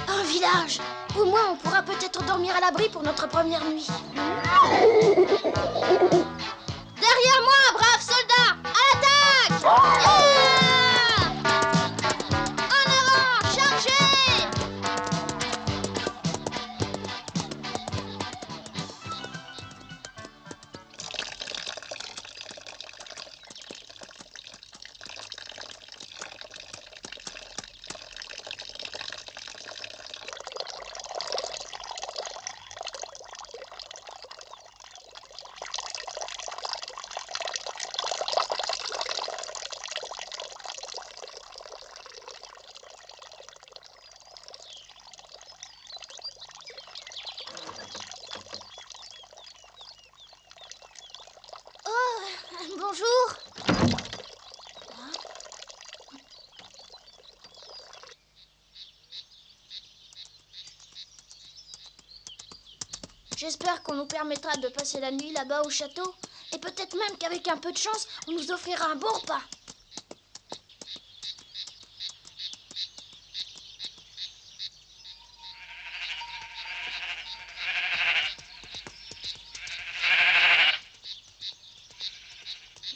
Un village! Au moins, on pourra peut-être dormir à l'abri pour notre première nuit. Derrière moi, braves soldats! À l'attaque! En avant! Chargez! Bonjour. J'espère qu'on nous permettra de passer la nuit là-bas au château. Et peut-être même qu'avec un peu de chance, on nous offrira un bon repas.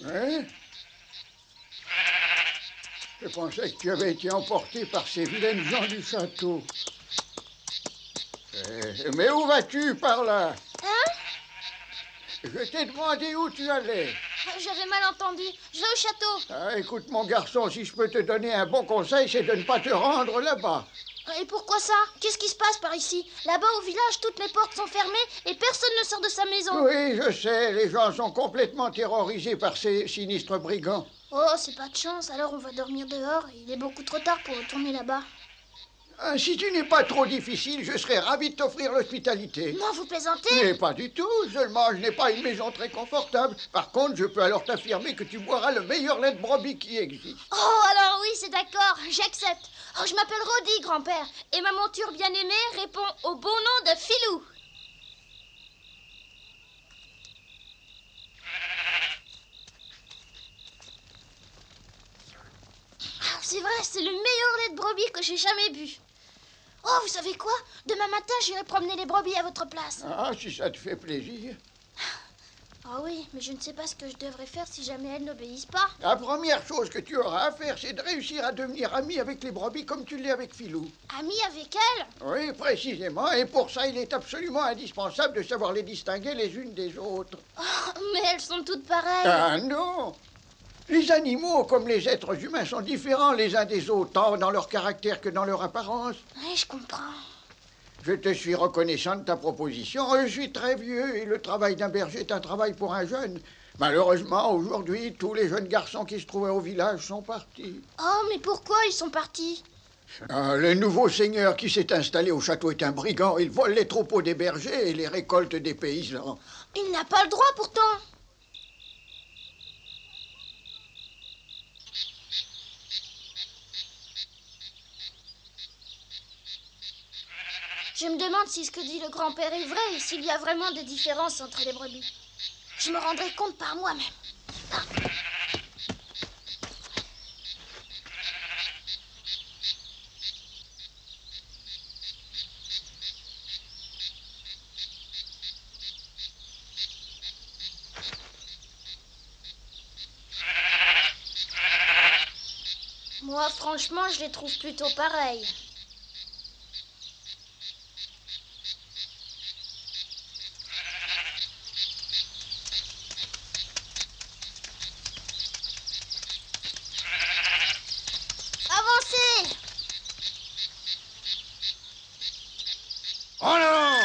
Ouais. Je pensais que tu avais été emporté par ces vilaines gens du château. Mais où vas-tu par là? Hein? Je t'ai demandé où tu allais. J'avais mal entendu. Je vais au château. Ah, écoute, mon garçon, si je peux te donner un bon conseil, c'est de ne pas te rendre là-bas. Et pourquoi ça? Qu'est-ce qui se passe par ici? Là-bas au village, toutes les portes sont fermées et personne ne sort de sa maison. Oui, je sais, les gens sont complètement terrorisés par ces sinistres brigands. Oh, c'est pas de chance, alors on va dormir dehors. Il est beaucoup trop tard pour retourner là-bas. Ah, si tu n'es pas trop difficile, je serais ravi de t'offrir l'hospitalité. Non, vous plaisantez? Mais pas du tout, seulement je n'ai pas une maison très confortable. Par contre, je peux alors t'affirmer que tu boiras le meilleur lait de brebis qui existe. Oh, alors oui, c'est d'accord, j'accepte. Oh, je m'appelle Rodi, grand-père, et ma monture bien-aimée répond au bon nom de Filou. Ah, c'est vrai, c'est le meilleur lait de brebis que j'ai jamais bu. Oh, vous savez quoi? Demain matin, j'irai promener les brebis à votre place. Ah, si ça te fait plaisir. Ah oui, mais je ne sais pas ce que je devrais faire si jamais elles n'obéissent pas. La première chose que tu auras à faire, c'est de réussir à devenir ami avec les brebis comme tu l'es avec Filou. Ami avec elles? Oui, précisément, et pour ça, il est absolument indispensable de savoir les distinguer les unes des autres. Oh, mais elles sont toutes pareilles. Ah non! Les animaux, comme les êtres humains, sont différents les uns des autres, tant dans leur caractère que dans leur apparence. Oui, je comprends. Je te suis reconnaissant de ta proposition. Je suis très vieux et le travail d'un berger est un travail pour un jeune. Malheureusement, aujourd'hui, tous les jeunes garçons qui se trouvaient au village sont partis. Oh, mais pourquoi ils sont partis? Le nouveau seigneur qui s'est installé au château est un brigand. Il vole les troupeaux des bergers et les récoltes des paysans. Il n'a pas le droit pourtant. Je me demande si ce que dit le grand-père est vrai et s'il y a vraiment des différences entre les brebis. Je me rendrai compte par moi-même. Ah. Moi, franchement, je les trouve plutôt pareils. Avancez! Oh non!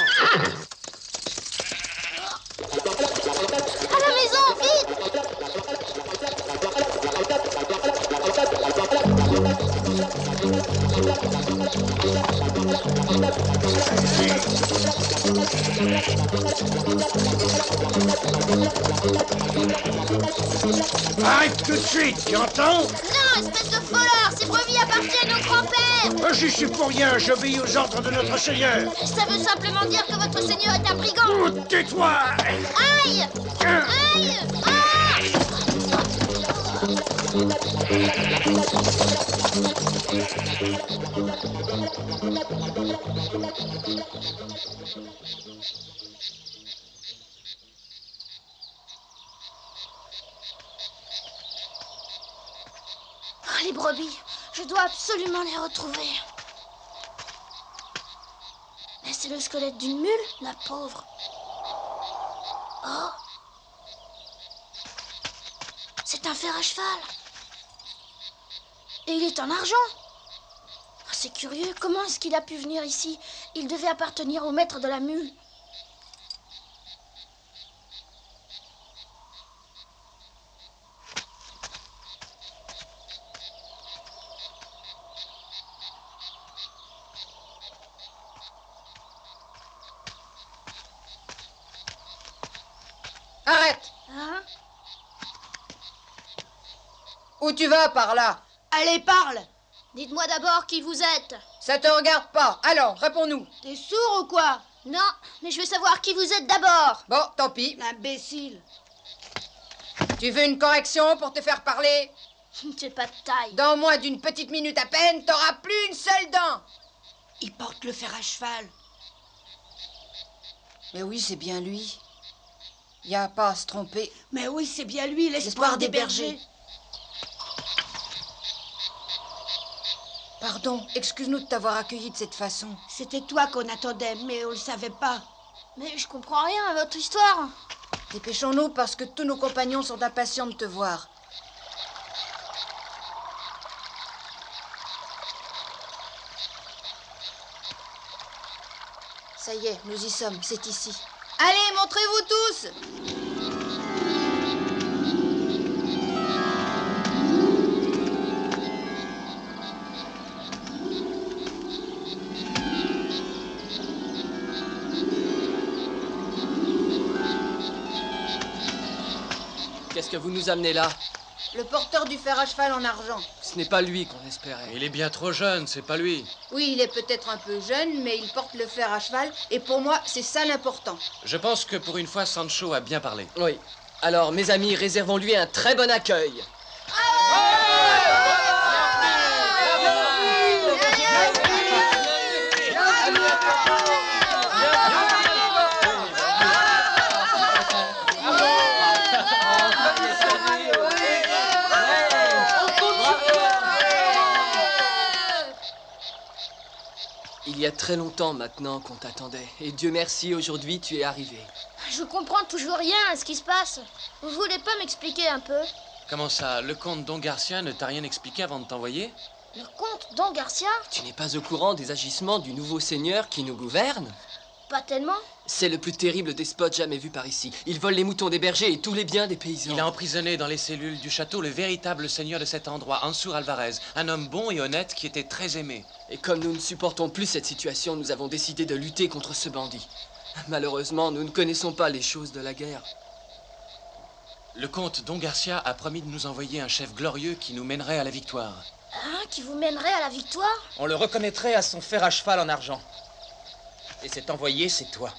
À la maison, vite! Arrête tout de suite, tu entends? Non, espèce de voleur, ces brebis appartiennent au grand-père. J'y suis pour rien, j'obéis aux ordres de notre Seigneur. Ça veut simplement dire que votre seigneur est un brigand. Oh, tais-toi! Aïe! Aïe! Ah! Oh, les brebis, je dois absolument les retrouver. Mais c'est le squelette d'une mule, la pauvre. Oh! C'est un fer à cheval. Et il est en argent. Oh, c'est curieux, comment est-ce qu'il a pu venir ici? Il devait appartenir au maître de la mule. Arrête! Hein? Où tu vas par là? Allez, parle! Dites-moi d'abord qui vous êtes. Ça te regarde pas. Allons, réponds-nous. T'es sourd ou quoi? Non, mais je veux savoir qui vous êtes d'abord. Bon, tant pis. Imbécile. Tu veux une correction pour te faire parler? T'es pas de taille. Dans moins d'une petite minute à peine, t'auras plus une seule dent. Il porte le fer à cheval. Mais oui, c'est bien lui. Y a pas à se tromper. Mais oui, c'est bien lui, l'espoir des bergers. Pardon, excuse-nous de t'avoir accueilli de cette façon. C'était toi qu'on attendait, mais on le savait pas. Mais je comprends rien à votre histoire. Dépêchons-nous parce que tous nos compagnons sont impatients de te voir. Ça y est, nous y sommes, c'est ici. Allez, montrez-vous tous! Qu'est-ce que vous nous amenez là? Le porteur du fer à cheval en argent. Ce n'est pas lui qu'on espérait. Il est bien trop jeune, c'est pas lui. Oui, il est peut-être un peu jeune, mais il porte le fer à cheval, et pour moi, c'est ça l'important. Je pense que pour une fois, Sancho a bien parlé. Oui. Alors, mes amis, réservons-lui un très bon accueil. Il y a très longtemps maintenant qu'on t'attendait. Et Dieu merci, aujourd'hui tu es arrivé. Je comprends toujours rien à ce qui se passe. Vous voulez pas m'expliquer un peu? Comment ça, le comte Don Garcia ne t'a rien expliqué avant de t'envoyer? Le comte Don Garcia? Tu n'es pas au courant des agissements du nouveau seigneur qui nous gouverne? Pas tellement. C'est le plus terrible despote jamais vu par ici. Il vole les moutons des bergers et tous les biens des paysans. Il a emprisonné dans les cellules du château le véritable seigneur de cet endroit, Ansur Alvarez, un homme bon et honnête qui était très aimé. Et comme nous ne supportons plus cette situation, nous avons décidé de lutter contre ce bandit. Malheureusement, nous ne connaissons pas les choses de la guerre. Le comte Don Garcia a promis de nous envoyer un chef glorieux qui nous mènerait à la victoire. Hein, qui vous mènerait à la victoire? On le reconnaîtrait à son fer à cheval en argent. Et cet envoyé, c'est toi.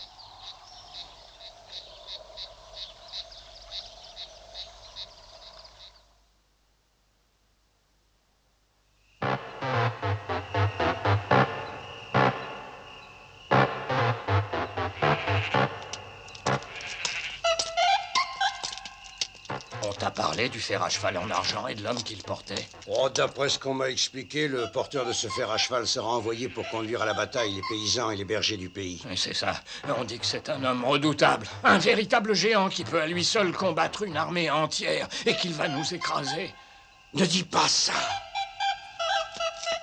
On t'a parlé du fer à cheval en argent et de l'homme qui le portait? Oh, d'après ce qu'on m'a expliqué, le porteur de ce fer à cheval sera envoyé pour conduire à la bataille les paysans et les bergers du pays. Et c'est ça. On dit que c'est un homme redoutable. Un véritable géant qui peut à lui seul combattre une armée entière et qu'il va nous écraser. Ne dis pas ça!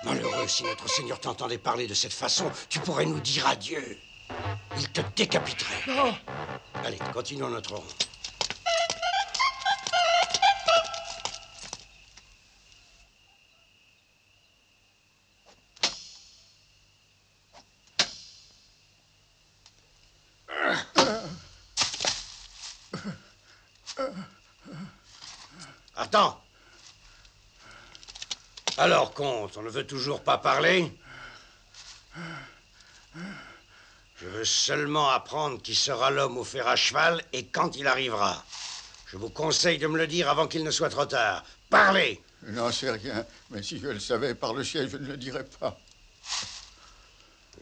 Malheureux, si notre Seigneur t'entendait parler de cette façon, tu pourrais nous dire adieu. Il te décapiterait. Non. Allez, continuons notre ronde. Attends. Alors, comte, on ne veut toujours pas parler? Je veux seulement apprendre qui sera l'homme au fer à cheval et quand il arrivera. Je vous conseille de me le dire avant qu'il ne soit trop tard. Parlez! Je n'en sais rien, mais si je le savais par le ciel, je ne le dirais pas.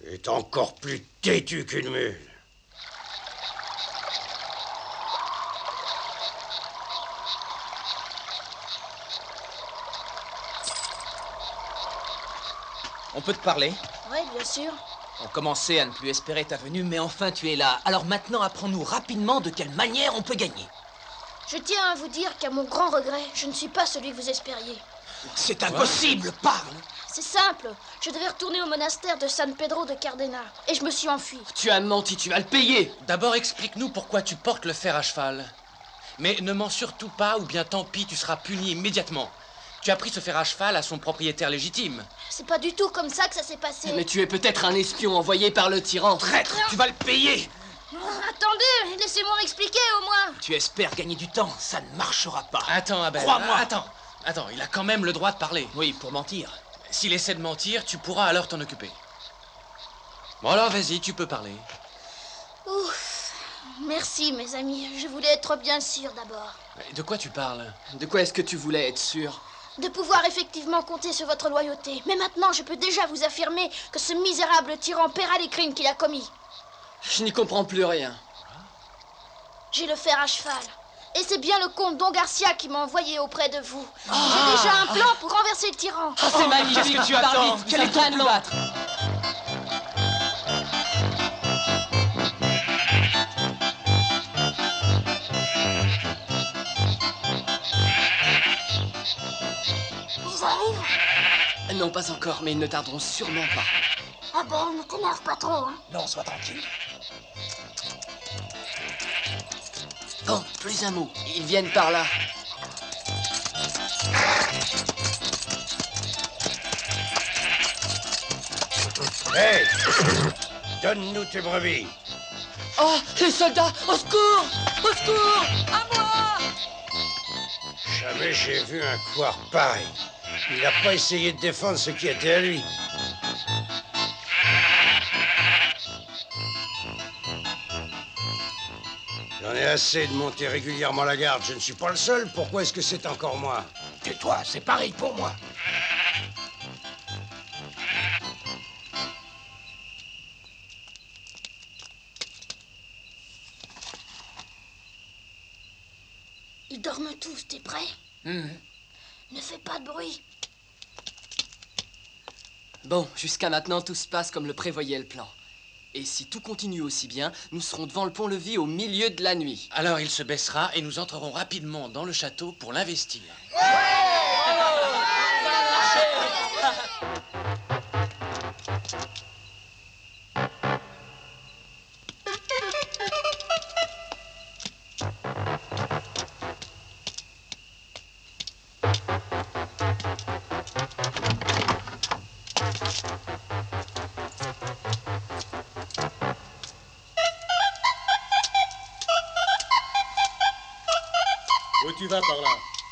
Il est encore plus têtu qu'une mule. On peut te parler? Oui, bien sûr. On commençait à ne plus espérer ta venue, mais enfin tu es là. Alors maintenant, apprends-nous rapidement de quelle manière on peut gagner. Je tiens à vous dire qu'à mon grand regret, je ne suis pas celui que vous espériez. C'est impossible, parle! C'est simple. Je devais retourner au monastère de San Pedro de Cardena. Et je me suis enfui. Tu as menti, tu vas le payer. D'abord, explique-nous pourquoi tu portes le fer à cheval. Mais ne mens surtout pas, ou bien tant pis, tu seras puni immédiatement. Tu as pris ce fer à cheval à son propriétaire légitime. C'est pas du tout comme ça que ça s'est passé. Mais tu es peut-être un espion envoyé par le tyran. Traître, tu vas le payer! Attendez, laissez-moi m'expliquer au moins. Tu espères gagner du temps, ça ne marchera pas. Attends, Abel. Crois-moi. Attends, il a quand même le droit de parler. Oui, pour mentir. S'il essaie de mentir, tu pourras alors t'en occuper. Bon alors, vas-y, tu peux parler. Ouf. Merci, mes amis. Je voulais être bien sûr d'abord. De quoi tu parles? De quoi est-ce que tu voulais être sûr? De pouvoir effectivement compter sur votre loyauté. Mais maintenant, je peux déjà vous affirmer que ce misérable tyran paiera les crimes qu'il a commis. Je n'y comprends plus rien. J'ai le fer à cheval. Et c'est bien le comte Don Garcia qui m'a envoyé auprès de vous. J'ai déjà un plan pour renverser le tyran. Ah, c'est magnifique. Qu'est-ce que tu Parle attends? vite, quel est ton plan? Battre. Ils arrivent? Non, pas encore, mais ils ne tarderont sûrement pas. Ah ben, ne t'énerve pas trop, hein. Non, sois tranquille. Bon, plus un mot. Ils viennent par là. Hé! Donne-nous tes brebis. Oh, les soldats! Au secours! Au secours! À moi! Jamais j'ai vu un couard pareil. Il n'a pas essayé de défendre ce qui était à lui. J'en ai assez de monter régulièrement la garde. Je ne suis pas le seul. Pourquoi est-ce que c'est encore moi? Tais-toi, c'est pareil pour moi. Ils dorment tous, t'es prêt? Ne fais pas de bruit. Bon, jusqu'à maintenant, tout se passe comme le prévoyait le plan. Et si tout continue aussi bien, nous serons devant le pont-levis au milieu de la nuit. Alors il se baissera et nous entrerons rapidement dans le château pour l'investir. Où tu vas par là?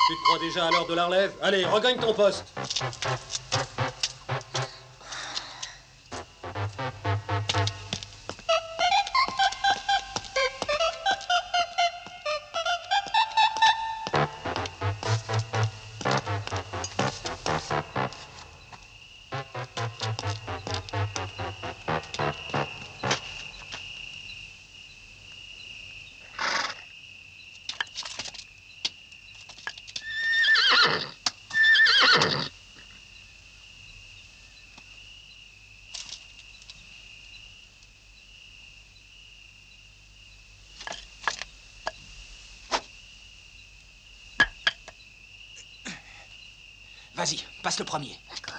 Tu te crois déjà à l'heure de la relève? Allez, regagne ton poste. Vas-y, passe le premier. D'accord.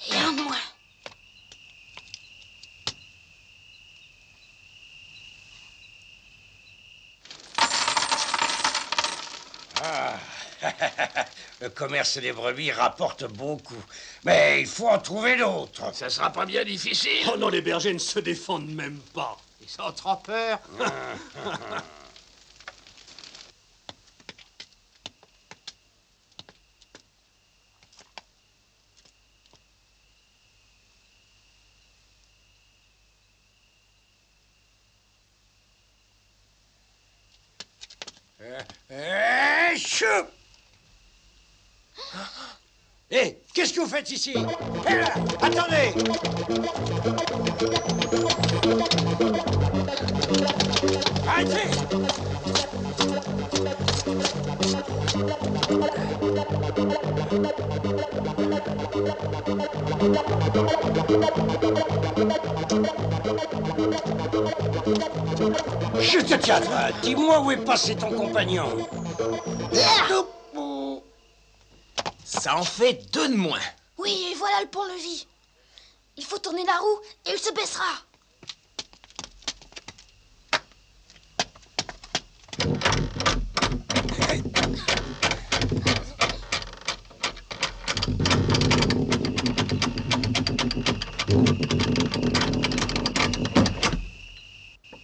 Et un de moins. Le commerce des brebis rapporte beaucoup. Mais il faut en trouver d'autres. Ça sera pas bien difficile. Oh non, les bergers ne se défendent même pas. Ils ont trop peur. Chou! Hé, qu'est-ce que vous faites ici? Hé là, attendez! Arrêtez! Je te tiendrai. Dis-moi où est passé ton compagnon. Ça en fait 2 de moins. Oui, et voilà le pont-levis. Il faut tourner la roue et il se baissera.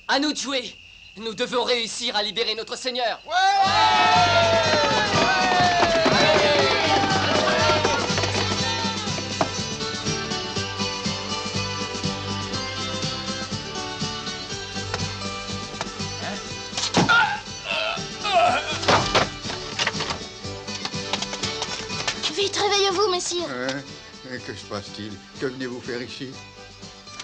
À nous de jouer. Nous devons réussir à libérer notre seigneur. Vite, réveillez-vous, messire. Que se passe-t-il? Que venez-vous faire ici?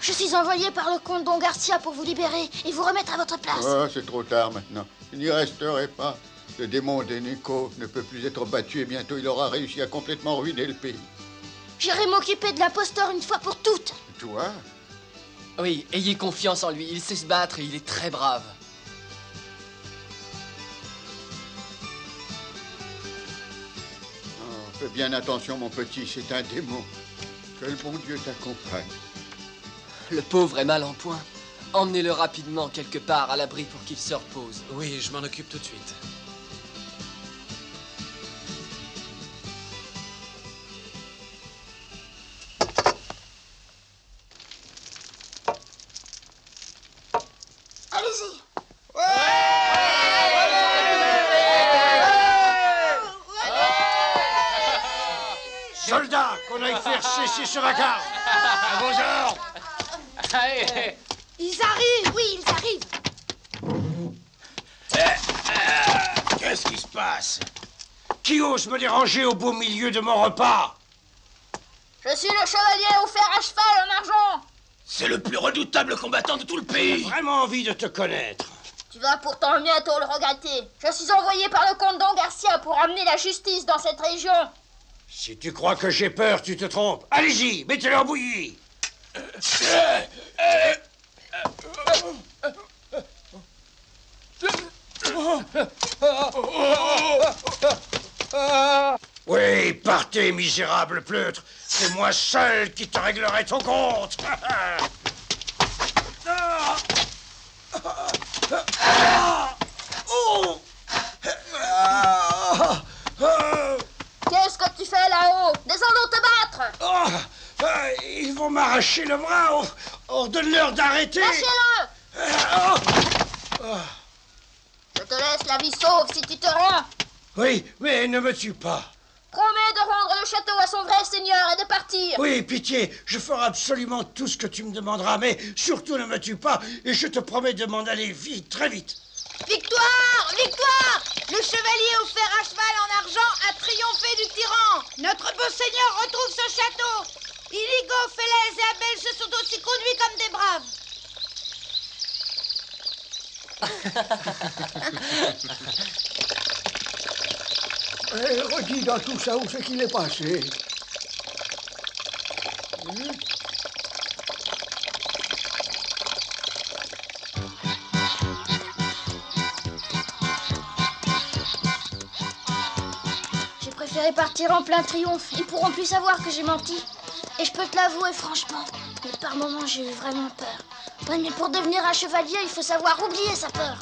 Je suis envoyé par le comte Don Garcia pour vous libérer et vous remettre à votre place. Oh, c'est trop tard maintenant. Il n'y resterait pas. Le démon d'Eneco ne peut plus être battu et bientôt il aura réussi à complètement ruiner le pays. J'irai m'occuper de l'imposteur une fois pour toutes. Toi? Oui, ayez confiance en lui. Il sait se battre et il est très brave. Oh, fais bien attention, mon petit, c'est un démon. Que le bon Dieu t'accompagne. Le pauvre est mal en point. Emmenez-le rapidement quelque part à l'abri pour qu'il se repose. Oui, je m'en occupe tout de suite. Allez-y. Soldats, qu'on aille faire cesser ce vacarme. À vos ordres. Ils arrivent. Oui, ils arrivent. Qu'est-ce qui se passe? Qui ose me déranger au beau milieu de mon repas? Je suis le chevalier au fer à cheval en argent. C'est le plus redoutable combattant de tout le pays. J'ai vraiment envie de te connaître. Tu vas pourtant bientôt le regretter. Je suis envoyé par le comte Don Garcia pour amener la justice dans cette région. Si tu crois que j'ai peur, tu te trompes. Allez-y, mettez-le en bouillie. Oui, partez, misérable pleutre. C'est moi seul qui te réglerai ton compte. Qu'est-ce que tu fais là-haut? Descends te battre. Ils vont m'arracher le bras. Ordonne-leur d'arrêter. Lâchez-le. Je te laisse la vie sauve si tu te rends. Oui, mais ne me tue pas. Promets de rendre le château à son vrai seigneur et de partir. Oui, pitié, je ferai absolument tout ce que tu me demanderas, mais surtout ne me tue pas, et je te promets de m'en aller vite, très vite. Victoire! Victoire! Le chevalier au fer à cheval en argent a triomphé du tyran. Notre beau seigneur retrouve ce château. Iligo, Félès et Abel se sont aussi conduits comme des braves. Redis dans tout ça où c'est qu'il est passé. J'ai préféré partir en plein triomphe. Ils pourront plus savoir que j'ai menti. Et je peux te l'avouer franchement. Mais par moments, j'ai eu vraiment peur. Ouais, mais pour devenir un chevalier, il faut savoir oublier sa peur.